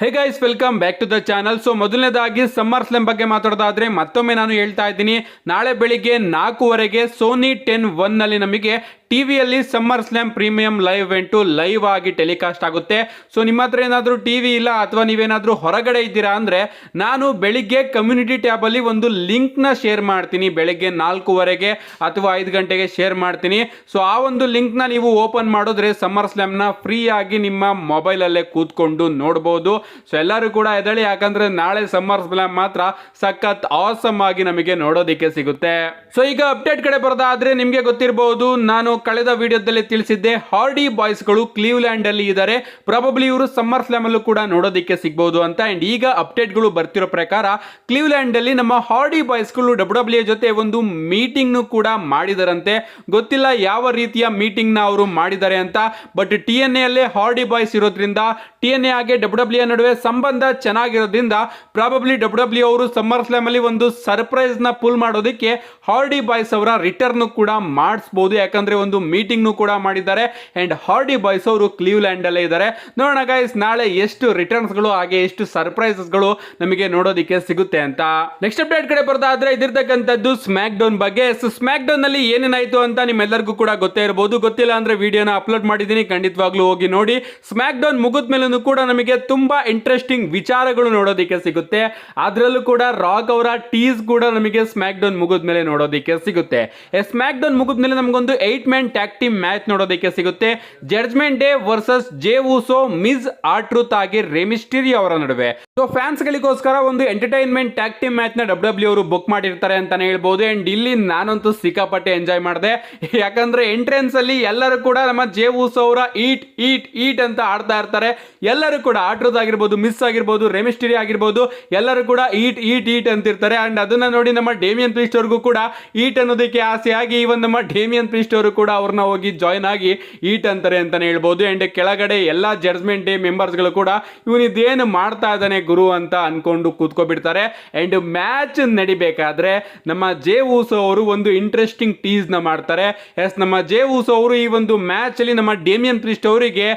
Hey guys, welcome back to the channel. So ಮೊದಲನೇದಾಗಿ Summer Slam ಬಗ್ಗೆ ಮಾತಾಡೋದಾದ್ರೆ ಮತ್ತೊಮ್ಮೆ ನಾನು ಹೇಳ್ತಾ ಇದ್ದೀನಿ, ನಾಳೆ ಬೆಳಿಗ್ಗೆ 4:15ಗೆ ಸೋನಿ 10 ನಲ್ಲಿ ನಮಗೆ ಟಿವಿಯಲ್ಲಿ summer slam premium live event live ಆಗಿ ಟೆಲಿಕಾಸ್ಟ್ ಆಗುತ್ತೆ. ಸೊ ನಿಮ್ಮ ಹತ್ರ ಏನಾದರೂ ಟಿವಿ ಇಲ್ಲ ಅಥವಾ ನೀವೇನಾದರೂ ಹೊರಗಡೆ ಇದ್ದೀರಾ ಅಂದರೆ ನಾನು ಬೆಳಿಗ್ಗೆ ಕಮ್ಯುನಿಟಿ ಟ್ಯಾಬಲ್ಲಿ ಒಂದು ಲಿಂಕ್ನ ಶೇರ್ ಮಾಡ್ತೀನಿ. ಬೆಳಿಗ್ಗೆ 4:15ಗೆ ಅಥವಾ 5 ಗಂಟೆಗೆ ಶೇರ್ ಮಾಡ್ತೀನಿ. ಸೊ ಆ ಒಂದು ಲಿಂಕ್ನ ನೀವು ಓಪನ್ ಮಾಡಿದ್ರೆ ಸಮ್ಮರ್ ಸ್ಲಾಮ್ನ ಫ್ರೀ ಆಗಿ ನಿಮ್ಮ ಮೊಬೈಲಲ್ಲೇ ಕೂತ್ಕೊಂಡು ನೋಡ್ಬೋದು. ಸೊ ಎಲ್ಲರೂ ಕೂಡ ಎದಳಿ, ಯಾಕಂದ್ರೆ ನಾಳೆ ಸಮ್ಮರ್ ಸ್ಲಾಮ್ ಮಾತ್ರ ಸಖತ್ ಆಸಮ್ ಆಗಿ ನಮಗೆ ನೋಡೋದಿಕ್ಕೆ ಸಿಗುತ್ತೆ. ಸೊ ಈಗ ಅಪ್ಡೇಟ್ ಕಡೆ ಬರೋದಾದ್ರೆ ನಿಮಗೆ ಗೊತ್ತಿರಬಹುದು, ನಾನು ಕಳೆದ ವಿಡಿಯೋದಲ್ಲಿ ತಿಳಿಸಿದ್ದೆ ಹಾರ್ಡಿ ಬಾಯ್ಸ್ಗಳು ಕ್ಲೀವ್ಲ್ಯಾಂಡ್ ಅಲ್ಲಿ ಇದ್ದಾರೆ. ಪ್ರಾಬಬ್ಲಿ ಇವರು ಸಮ್ಮರ್ ಸ್ಲಾಮ್ ಅಲ್ಲೂ ಕೂಡ ನೋಡೋದಿಕ್ಕೆ ಸಿಗಬಹುದು ಅಂತ. ಅಂಡ್ ಈಗ ಅಪ್ಡೇಟ್ಗಳು ಬರ್ತಿರೋ ಪ್ರಕಾರ ಕ್ಲೀವ್ಲ್ಯಾಂಡ್ ಅಲ್ಲಿ ನಮ್ಮ ಹಾರ್ಡಿ ಬಾಯ್ಸ್ಗಳು WWE ಜೊತೆ ಒಂದು ಮೀಟಿಂಗ್ ಕೂಡ ಮಾಡಿದಾರಂತೆ. ಗೊತ್ತಿಲ್ಲ ಯಾವ ರೀತಿಯ ಮೀಟಿಂಗ್ ನ ಅವರು ಮಾಡಿದ್ದಾರೆ ಅಂತ. ಬಟ್ TNA ಅಲ್ಲೇ ಹಾರ್ಡಿ ಬಾಯ್ಸ್ ಇರೋದ್ರಿಂದ TNA ಹಾಗೆ WWE ನಡುವೆ ಸಂಬಂಧ ಚೆನ್ನಾಗಿರೋದ್ರಿಂದ ಪ್ರಾಬಬ್ಲಿ WWE ಅವರು ಸಮ್ಮರ್ ಸ್ಲಾಮ್ ಅಲ್ಲಿ ಒಂದು ಸರ್ಪ್ರೈಸ್ ನ ಪುಲ್ ಮಾಡೋದಕ್ಕೆ ಹಾರ್ಡಿ ಬಾಯ್ಸ್ ಅವರ ರಿಟರ್ನ್ ಕೂಡ ಮಾಡಿಸಬಹುದು. ಯಾಕಂದ್ರೆ ಒಂದು ಮೀಟಿಂಗ್ ಕೂಡ ಮಾಡಿದ್ದಾರೆ. ಅಂಡ್ ಹಾರ್ಡಿ ಬಾಯ್ಸ್ ಅವರು ಕ್ಲೀವ್ಲ್ಯಾಂಡ್ ಅಲ್ಲೇ ಇದ್ದಾರೆ. ನೋಡೋಣ ಗೈಸ್, ನಾಳೆ ಎಷ್ಟು ರಿಟರ್ನ್ಸ್ ಗಳು ಹಾಗೆ ಎಷ್ಟು ಸರ್ಪ್ರೈಸಸ್ ಗಳು ನಮಗೆ ನೋಡೋದಿಕ್ಕೆ ಸಿಗುತ್ತೆ ಅಂತ. ನೆಕ್ಸ್ಟ್ ಅಪ್ಡೇಟ್ ಕಡೆ ಬರೋದಾದ್ರೆ ಇದಿರ್ತಕ್ಕಂಥದ್ದು ಸ್ಮ್ಯಾಕ್ ಡೌನ್ ಬಗ್ಗೆ. ಸ್ಮ್ಯಾಕ್ ಡೌನ್ ನಲ್ಲಿ ಏನೇನಾಯ್ತು ಅಂತ ನಿಮ್ಮೆಲ್ಲರಿಗೂ ಕೂಡ ಗೊತ್ತೇ ಇರಬಹುದು. ಗೊತ್ತಿಲ್ಲ ಅಂದ್ರೆ ವಿಡಿಯೋನ ಅಪ್ಲೋಡ್ ಮಾಡಿದ್ದೀನಿ, ಖಂಡಿತವಾಗ್ಲೂ ಹೋಗಿ ನೋಡಿ. ಸ್ಮ್ಯಾಕ್ ಡೌನ್ ಮುಗಿದ ಮೇಲೂ ಕೂಡ ನಮಗೆ ತುಂಬಾ ಇಂಟ್ರೆಸ್ಟಿಂಗ್ ವಿಚಾರಗಳು ನೋಡೋದಿಕ್ಕೆ ಸಿಗುತ್ತೆ. ಅದರಲ್ಲೂ ಕೂಡ ರಾಕ್ ಅವರ ಟೀಸ್ ಕೂಡ ನಮಗೆ ಸ್ಮ್ಯಾಕ್ ಡೌನ್ ಮುಗಿದ ಮೇಲೆ ನೋಡೋದಿಕ್ಕೆ ಸಿಗುತ್ತೆ. ಸ್ಮ್ಯಾಕ್ ಡೌನ್ ಮುಗಿದ ಮೇಲೆ ನಮಗೊಂದು 8-man ಟ್ಯಾಗ್ ಟೀಮ್ ಮ್ಯಾಚ್ ನೋಡೋದಿಕ್ಕೆ ಸಿಗುತ್ತೆ. ಜಡ್ಜ್ಮೆಂಟ್ ಡೇ ವರ್ಸಸ್ ಜೇ ಊಸೋ, ಮಿಸ್ ಆರ್ಟ್ರೂತ್ ಆಗಿ ರೇ ಮಿಸ್ಟೀರಿಯೋ ಅವರ ನಡುವೆ. ಸೊ ಫ್ಯಾನ್ಸ್ ಗಳಿಗೋಸ್ಕರ ಒಂದು ಎಂಟರ್ಟೈನ್ಮೆಂಟ್ ಟ್ಯಾಗ್ ಟೀಮ್ ಮ್ಯಾಚ್ ನ WWE ಅವರು ಬುಕ್ ಮಾಡಿರ್ತಾರೆ ಅಂತಾನೆ ಹೇಳ್ಬಹುದು. ಅಂಡ್ ಇಲ್ಲಿ ನಾನಂತೂ ಸಿಕ್ಕಾಪಟ್ಟೆ ಎಂಜಾಯ್ ಮಾಡಿದೆ. ಯಾಕಂದ್ರೆ ಎಂಟ್ರೆನ್ಸ್ ಅಲ್ಲಿ ಎಲ್ಲರೂ ಕೂಡ ನಮ್ಮ ಜೇ ಊಸೋ ಅವರ ಈಟ್ ಈಟ್ ಈಟ್ ಅಂತ ಆಡ್ತಾ ಇರ್ತಾರೆ. ಎಲ್ಲರೂ ಕೂಡ ಆರ್ಟ್ರೂತ್ ಆಗಿರ್ಬೋದು, ಮಿಸ್ ಆಗಿರ್ಬೋದು, ರೇ ಮಿಸ್ಟೀರಿಯೋ ಆಗಿರ್ಬೋದು, ಎಲ್ಲರೂ ಕೂಡ ಈಟ್ ಈಟ್ ಈಟ್ ಅಂತಿರ್ತಾರೆ. ಅಂಡ್ ಅದನ್ನ ನೋಡಿ ನಮ್ಮ ಡೇಮಿಯನ್ ಪ್ರೀಸ್ಟ್ ಅವ್ರಿಗೂ ಕೂಡ ಈಟ್ ಅನ್ನೋದಕ್ಕೆ ಆಸೆ ಆಗಿ ಇವನ್ ನಮ್ಮ ಡೇಮಿಯನ್ ಪ್ರೀಸ್ಟ್ ಅವರು ಕೂಡ ಅವ್ರನ್ನ ಹೋಗಿ ಜಾಯ್ನ್ ಆಗಿ ಈಟ್ ಅಂತಾರೆ ಅಂತಾನೆ ಹೇಳ್ಬೋದು. ಅಂಡ್ ಕೆಳಗಡೆ ಎಲ್ಲಾ ಜಡ್ಜ್ಮೆಂಟ್ ಡೇ ಮೆಂಬರ್ಸ್ ಗಳು ಕೂಡ ಇವನಿದೇನು ಮಾಡ್ತಾ ಇದ್ದಾನೆ ಗುರು ಅಂತ ಅನ್ಕೊಂಡು ಕೂತ್ಕೊಬಿಡ್ತಾರೆ. ಅಂಡ್ ಮ್ಯಾಚ್ ನಡಿಬೇಕಾದ್ರೆ ನಮ್ಮ ಜೇ ಊಸೋ ಅವರು ಒಂದು ಇಂಟ್ರೆಸ್ಟಿಂಗ್ ಟೀಸ್ ನ ಮಾಡ್ತಾರೆ. ಎಸ್, ನಮ್ಮ ಜೇ ಊಸೋ ಅವರು ಈ ಒಂದು ಮ್ಯಾಚ್ ಅಲ್ಲಿ ನಮ್ಮ ಡೇಮಿಯನ್ ಪ್ರೀಸ್ಟ್ ಅವರಿಗೆ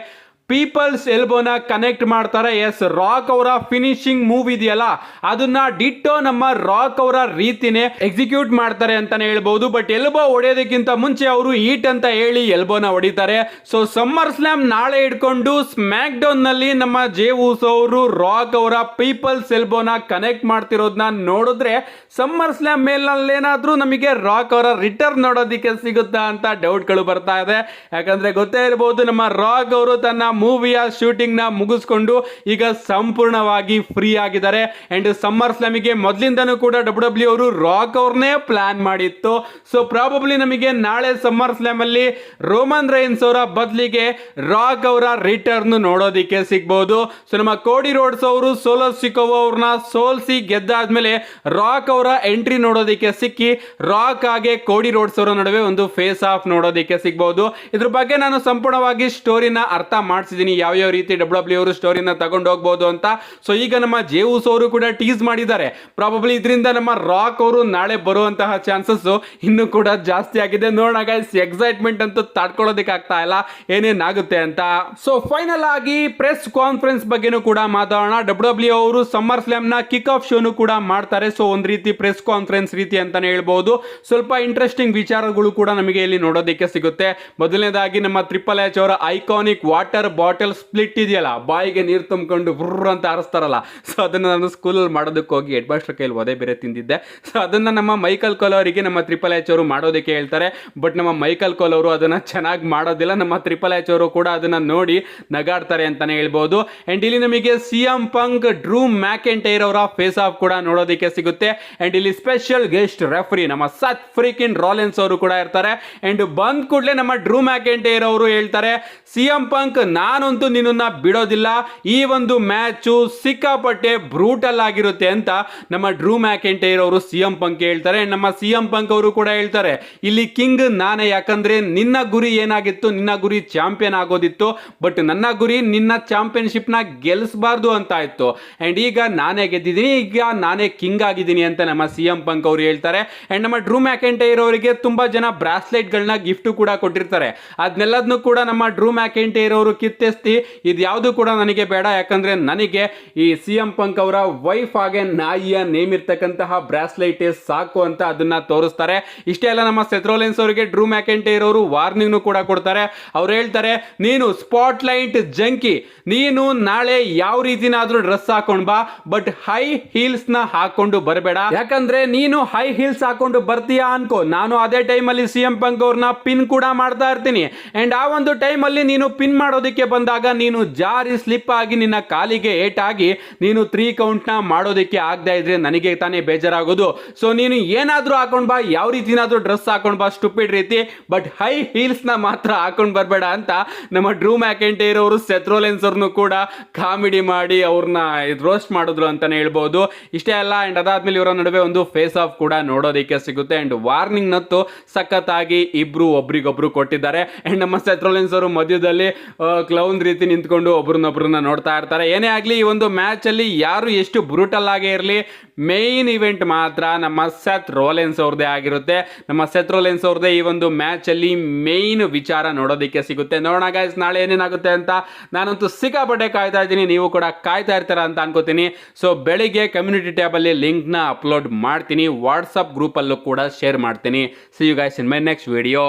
ಪೀಪಲ್ಸ್ ಎಲ್ಬೋನ ಕನೆಕ್ಟ್ ಮಾಡ್ತಾರೆ. ಎಸ್, ರಾಕ್ ಅವರ ಫಿನಿಶಿಂಗ್ ಮೂವ್ ಇದೆಯಲ್ಲ ಅದನ್ನ ಡಿಟ್ಟೋ ನಮ್ಮ ರಾಕ್ ಅವರ ರೀತಿನೇ ಎಕ್ಸಿಕ್ಯೂಟ್ ಮಾಡ್ತಾರೆ ಅಂತಾನೆ ಹೇಳ್ಬಹುದು. ಬಟ್ ಎಲ್ಬೋ ಹೊಡೆಯೋದಕ್ಕಿಂತ ಮುಂಚೆ ಅವರು ಈಟ್ ಅಂತ ಹೇಳಿ ಎಲ್ಬೋನ ಹೊಡಿತಾರೆ. ಸೊ ಸಮ್ಮರ್ ಸ್ಲಾಮ್ ನಾಳೆ ಇಟ್ಕೊಂಡು ಸ್ಮ್ಯಾಕ್ ಡೌನ್ ನಲ್ಲಿ ನಮ್ಮ ಜೇ ಊಸೋ ಅವರು ರಾಕ್ ಅವರ ಪೀಪಲ್ಸ್ ಎಲ್ಬೋನ ಕನೆಕ್ಟ್ ಮಾಡ್ತಿರೋದನ್ನ ನೋಡಿದ್ರೆ ಸಮ್ಮರ್ ಸ್ಲಾಮ್ ಮೇಲೇನಾದ್ರೂ ನಮಗೆ ರಾಕ್ ಅವರ ರಿಟರ್ನ್ ನೋಡೋದಿಕ್ಕೆ ಸಿಗುತ್ತಾ ಅಂತ ಡೌಟ್ಗಳು ಬರ್ತಾ ಇದೆ. ಯಾಕಂದ್ರೆ ಗೊತ್ತೇ ಇರಬಹುದು, ನಮ್ಮ ರಾಕ್ ಅವರು ತನ್ನ ಮೂವಿಯ ಶೂಟಿಂಗ್ ನ ಮುಗಿಸ್ಕೊಂಡು ಈಗ ಸಂಪೂರ್ಣವಾಗಿ ಫ್ರೀ ಆಗಿದ್ದಾರೆ. ಅಂಡ್ ಸಮ್ಮರ್ ಸ್ಲಾಮಿಗೆ ಮೊದಲಿಂದನೂ ಕೂಡ WWE ಅವರು ರಾಕ್ ಅವ್ರನ್ನೇ ಪ್ಲಾನ್ ಮಾಡಿತ್ತು. ಸೊ ಪ್ರಾಬಬ್ಲಿ ನಮಗೆ ನಾಳೆ ಸಮ್ಮರ್ ಸ್ಲಾಮ್ ಅಲ್ಲಿ ರೋಮನ್ ರೈನ್ಸ್ ಅವರ ಬದಲಿಗೆ ರಾಕ್ ಅವರ ರಿಟರ್ನ್ ನೋಡೋದಿಕ್ಕೆ ಸಿಗಬಹುದು. ಸೊ ನಮ್ಮ ಕೋಡಿ ರೋಡ್ಸ್ ಅವರು ಸೋಲೋ ಸಿಕೋವಾ ಅವ್ರನ್ನ ಸೋಲ್ಸಿ ಗೆದ್ದಾದ್ಮೇಲೆ ರಾಕ್ ಅವರ ಎಂಟ್ರಿ ನೋಡೋದಿಕ್ಕೆ ಸಿಕ್ಕಿ ರಾಕ್ ಹಾಗೆ ಕೋಡಿ ರೋಡ್ಸ್ ಅವರ ನಡುವೆ ಒಂದು ಫೇಸ್ ಆಫ್ ನೋಡೋದಿಕ್ಕೆ ಸಿಗಬಹುದು. ಇದ್ರ ಬಗ್ಗೆ ನಾನು ಸಂಪೂರ್ಣವಾಗಿ ಸ್ಟೋರಿನ ಅರ್ಥ ಮಾಡಿಸಿದ್ದೀನಿ, ಯಾವ ರೀತಿ WWE ಅವರು ಸ್ಟೋರಿನ ತಗೊಂಡು ಹೋಗಬಹುದು ಅಂತ. ಸೊ ಈಗ ನಮ್ಮ ಜೇ ಊಸೋ ಅವರು ಕೂಡ ಟೀಸ್ ಮಾಡಿದ್ದಾರೆ. ಪ್ರಾಬಬ್ಲಿ ಇದರಿಂದ ನಮ್ಮ ರಾಕ್ ಅವರು ನಾಳೆ ಬರುವಂತಹ ಚಾನ್ಸಸ್ ಇನ್ನು ಕೂಡ ಜಾಸ್ತಿ ಆಗಿದೆ. ನೋಡೋಣ ಗೈಸ್, ಎಕ್ಸೈಟ್ಮೆಂಟ್ ಅಂತೂ ತಡ್ಕೊಳ್ಳೋದಕ್ಕೆ ಆಗ್ತಾ ಇಲ್ಲ ಏನೇನಾಗುತ್ತೆ ಅಂತ. ಸೊ ಫೈನಲ್ ಆಗಿ ಪ್ರೆಸ್ ಕಾನ್ಫರೆನ್ಸ್ ಬಗ್ಗೆನೂ ಕೂಡ ಮಾತಾಡೋಣ. WWE ಅವರು ಸಮ್ಮರ್ ಸ್ಲಾಮ್ ನ ಕಿಕ್ ಆಫ್ ಶೋನು ಕೂಡ ಮಾಡ್ತಾರೆ. ಸೊ ಒಂದ್ ರೀತಿ ಪ್ರೆಸ್ ಕಾನ್ಫರೆನ್ಸ್ ರೀತಿ ಅಂತಾನೆ ಹೇಳ್ಬಹುದು. ಸ್ವಲ್ಪ ಇಂಟ್ರೆಸ್ಟಿಂಗ್ ವಿಚಾರಗಳು ಕೂಡ ನಮಗೆ ಇಲ್ಲಿ ನೋಡೋದಕ್ಕೆ ಸಿಗುತ್ತೆ. ಮೊದಲನೇದಾಗಿ ನಮ್ಮ ಟ್ರಿಪಲ್ ಎಚ್ ಅವರ ಐಕಾನಿಕ್ ವಾಟರ್ ಬಾಟಲ್ ಸ್ಪ್ಲಿಟ್ ಇದೆಯಲ್ಲ, ಬಾಯಿಗೆ ನೀರು ತುಂಬಿಕೊಂಡು ಬ್ರರ್ ಅಂತ ಆರಿಸ್ತಾರಲ್ಲ, ಸೊ ಅದನ್ನ ನಾನು ಸ್ಕೂಲಲ್ಲಿ ಮಾಡೋದಕ್ಕೆ ಹೋಗಿ ಹೆಡ್ ಮಾಸ್ಟರ್ ಕೈಲಿ ಒದೆ ಬೇರೆ ತಿಂದಿದ್ದೆ. ಸೊ ಅದನ್ನ ನಮ್ಮ ಮೈಕಲ್ ಕೋಲ್ ಅವರಿಗೆ ನಮ್ಮ ಟ್ರಿಪಲ್ ಎಚ್ ಅವರು ಮಾಡೋದಕ್ಕೆ ಹೇಳ್ತಾರೆ. ಬಟ್ ನಮ್ಮ ಮೈಕಲ್ ಕೋಲ್ ಅವರು ಅದನ್ನ ಚೆನ್ನಾಗಿ ಮಾಡೋದಿಲ್ಲ. ನಮ್ಮ ಟ್ರಿಪಲ್ ಎಚ್ ಅವರು ಕೂಡ ಅದನ್ನ ನೋಡಿ ನಗಾಡ್ತಾರೆ ಅಂತಾನೆ ಹೇಳ್ಬಹುದು. ಅಂಡ್ ಇಲ್ಲಿ ನಮಗೆ CM ಪಂಕ್, ಡ್ರೂ ಮ್ಯಾಕೆಂಟೈರ್ ಅವರ ಫೇಸ್ ಆಫ್ ಕೂಡ ನೋಡೋದಕ್ಕೆ ಸಿಗುತ್ತೆ. ಅಂಡ್ ಇಲ್ಲಿ ಸ್ಪೆಷಲ್ ಗೆಸ್ಟ್ ರೆಫರಿ ನಮ್ಮ ಸತ್ ಫ್ರೀಕಿನ್ ರಾಲೆನ್ಸ್ ಅವರು ಕೂಡ ಇರ್ತಾರೆ. ಅಂಡ್ ಬಂದ್ ಕೂಡಲೇ ನಮ್ಮ ಡ್ರೂ ಮ್ಯಾಕೆಂಟೈರ್ ಅವರು ಹೇಳ್ತಾರೆ, CM ಪಂಕ್ ನಾನಂತೂ ನಿನ್ನನ್ನ ಬಿಡೋದಿಲ್ಲ, ಈ ಒಂದು ಮ್ಯಾಚು ಸಿಕ್ಕಾಪಟ್ಟೆ ಬ್ರೂಟಲ್ ಆಗಿರುತ್ತೆ ಅಂತ ನಮ್ಮ ಡ್ರೂ ಮ್ಯಾಕೆಂಟೈರ್ ಅವರು CM ಪಂಕ್ ಹೇಳ್ತಾರೆ. ನಮ್ಮ CM ಪಂಕ್ ಅವರು ಕೂಡ ಹೇಳ್ತಾರೆ, ಇಲ್ಲಿ ಕಿಂಗ್ ನಾನೇ, ಯಾಕಂದ್ರೆ ನಿನ್ನ ಗುರಿ ಏನಾಗಿತ್ತು, ನಿನ್ನ ಗುರಿ ಚಾಂಪಿಯನ್ ಆಗೋದಿತ್ತು. ಬಟ್ ನನ್ನ ಗುರಿ ನಿನ್ನ ಚಾಂಪಿಯನ್ಶಿಪ್ ನ ಗೆಲ್ಲಿಸಬಾರ್ದು ಅಂತ ಇತ್ತು. ಅಂಡ್ ಈಗ ನಾನೇ ಗೆದ್ದಿದ್ದೀನಿ, ಈಗ ನಾನೇ ಕಿಂಗ್ ಆಗಿದ್ದೀನಿ ಅಂತ ನಮ್ಮ CM ಪಂಕ್ ಅವರು ಹೇಳ್ತಾರೆ. ಅಂಡ್ ನಮ್ಮ ಡ್ರೂ ಮ್ಯಾಕೆಂಟೈರ್ ಅವರಿಗೆ ತುಂಬಾ ಜನ ಬ್ರಾಸ್ಲೆಟ್ ಗಳನ್ನ ಗಿಫ್ಟ್ ಕೂಡ ಕೊಟ್ಟಿರ್ತಾರೆ. ಅದನ್ನೆಲ್ಲದನ್ನು ಕೂಡ ನಮ್ಮ ಡ್ರೂ ಮ್ಯಾಕೆಂಟೈರ್ ಅವರು ಕಿತ್ತು ಕಿತ್ತೆಸ್ತಿ ಇದ್ಯಾವುದು ಕೂಡ ನನಗೆ ಬೇಡ, ಯಾಕಂದ್ರೆ ನನಗೆ ಈ CM ಪಂಕ್ ಅವರ ವೈಫ್ ಹಾಗೆ ನಾಯಿಯ ನೇಮ್ ಇರ್ತಕ್ಕಂತಹ ಬ್ರಾಸ್ಲೈಟ್ ಸಾಕು ಅಂತ ಅದನ್ನ ತೋರಿಸ್ತಾರೆ. ಇಷ್ಟೇ ಅಲ್ಲ, ನಮ್ಮ ಸೆತ್ ರೋಲೆನ್ಸ್ ಅವರಿಗೆ ಡ್ರೂ ಮ್ಯಾಕೆಂಟೈರ್ ಅವರು ವಾರ್ನಿಂಗ್ ಕೂಡ ಕೊಡ್ತಾರೆ. ಅವ್ರು ಹೇಳ್ತಾರೆ, ನೀನು ಸ್ಪಾಟ್ಲೈಟ್ ಜಂಕಿ, ನೀನು ನಾಳೆ ಯಾವ ರೀತಿನಾದ್ರೂ ಡ್ರೆಸ್ ಹಾಕೊಂಡ್ ಬಾ, ಬಟ್ ಹೈ ಹೀಲ್ಸ್ ನ ಹಾಕೊಂಡು ಬರಬೇಡ. ಯಾಕಂದ್ರೆ ನೀನು ಹೈ ಹೀಲ್ಸ್ ಹಾಕೊಂಡು ಬರ್ತೀಯಾ ಅನ್ಕೋ, ನಾನು ಅದೇ ಟೈಮ್ ಅಲ್ಲಿ CM ಪಂಕ್ ಅವ್ರನ್ನ ಪಿನ್ ಕೂಡ ಮಾಡ್ತಾ ಇರ್ತೀನಿ. ಅಂಡ್ ಆ ಒಂದು ಟೈಮ್ ಅಲ್ಲಿ ನೀನು ಪಿನ್ ಮಾಡೋದಕ್ಕೆ ಬಂದಾಗ ನೀನು ಜಾರಿ ಸ್ಲಿಪ್ ಆಗಿ ನಿನ್ನ ಕಾಲಿಗೆ ಏಟಾಗಿ ನೀನು 3 ಕೌಂಟ್ ನ ಮಾಡೋದಕ್ಕೆ ಆಗದೆ ಇದ್ರೆ ನನಗೆ ತಾನೇ ಬೇಜಾರಾಗೋದು. ಸೊ ನೀನು ಏನಾದ್ರೂ ಹಾಕೊಂಡ್ ಬಾ, ಯಾವ ರೀತಿನಾದ್ರೂ ಡ್ರೆಸ್ ಹಾಕೊಂಡ್ ಬಾ ಸ್ಟುಪಿಡ್ ರೀತಿ, ಬಟ್ ಹೈ ಹೀಲ್ಸ್ ನ ಮಾತ್ರ ಹಾಕೊಂಡ್ ಬರಬೇಡ ಅಂತ ನಮ್ಮ ಡ್ರೂ ಮ್ಯಾಕೆಂಟೈರ್ ಅವರು ಸೆತ್ ರೋಲೆನ್ಸ್ ಅವ್ರನ್ನು ಕೂಡ ಕಾಮಿಡಿ ಮಾಡಿ ಅವ್ರನ್ನ ರೋಸ್ಟ್ ಮಾಡಿದ್ರು ಅಂತಾನೆ ಹೇಳ್ಬಹುದು. ಇಷ್ಟೇ ಅಲ್ಲ, ಅಂಡ್ ಅದಾದ್ಮೇಲೆ ಇವರ ನಡುವೆ ಒಂದು ಫೇಸ್ ಆಫ್ ಕೂಡ ನೋಡೋದಕ್ಕೆ ಸಿಗುತ್ತೆ. ಅಂಡ್ ವಾರ್ನಿಂಗ್ ನತ್ತು ಸಖತ್ತಾಗಿ ಇಬ್ರು ಒಬ್ರಿಗೊಬ್ರು ಕೊಟ್ಟಿದ್ದಾರೆ. ಅಂಡ್ ನಮ್ಮ ಸೆತ್ ರೋಲೆನ್ಸ್ ಅವರು ಮಧ್ಯದಲ್ಲಿ ಕ್ಲೌನ್ ರೀತಿ ನಿಂತ್ಕೊಂಡು ಒಬ್ರನ್ನೊಬ್ರನ್ನ ನೋಡ್ತಾ ಇರ್ತಾರೆ. ಏನೇ ಆಗ್ಲಿ, ಈ ಒಂದು ಮ್ಯಾಚ್ ಅಲ್ಲಿ ಯಾರು ಎಷ್ಟು ಬ್ರೂಟಲ್ ಆಗೇ ಇರಲಿ, ಮೇನ್ ಇವೆಂಟ್ ಮಾತ್ರ ನಮ್ಮ ಸೆತ್ ರೋಲೆನ್ಸ್ ಅವ್ರದೇ ಆಗಿರುತ್ತೆ. ನಮ್ಮ ಸೆತ್ ರೋಲೆನ್ಸ್ ಅವ್ರದೇ ಈ ಒಂದು ಮ್ಯಾಚ್ ಅಲ್ಲಿ ಮೇನ್ ವಿಚಾರ ನೋಡೋದಕ್ಕೆ ಸಿಗುತ್ತೆ. ನೋಡೋಣ ಗೈಸ್ ನಾಳೆ ಏನೇನಾಗುತ್ತೆ ಅಂತ. ನಾನಂತೂ ಸಿಕ್ಕಾಪಟ್ಟೆ ಕಾಯ್ತಾ ಇದ್ದೀನಿ, ನೀವು ಕೂಡ ಕಾಯ್ತಾ ಇರ್ತೀರಾ ಅಂತ ಅನ್ಕೋತೀನಿ. ಸೊ ಬೆಳಿಗ್ಗೆ ಕಮ್ಯುನಿಟಿ ಟ್ಯಾಬ್ ಅಲ್ಲಿ ಲಿಂಕ್ ನ ಅಪ್ಲೋಡ್ ಮಾಡ್ತೀನಿ, ವಾಟ್ಸ್ಆಪ್ ಗ್ರೂಪ್ ಅಲ್ಲೂ ಕೂಡ ಶೇರ್ ಮಾಡ್ತೀನಿ. See you guys in my next video.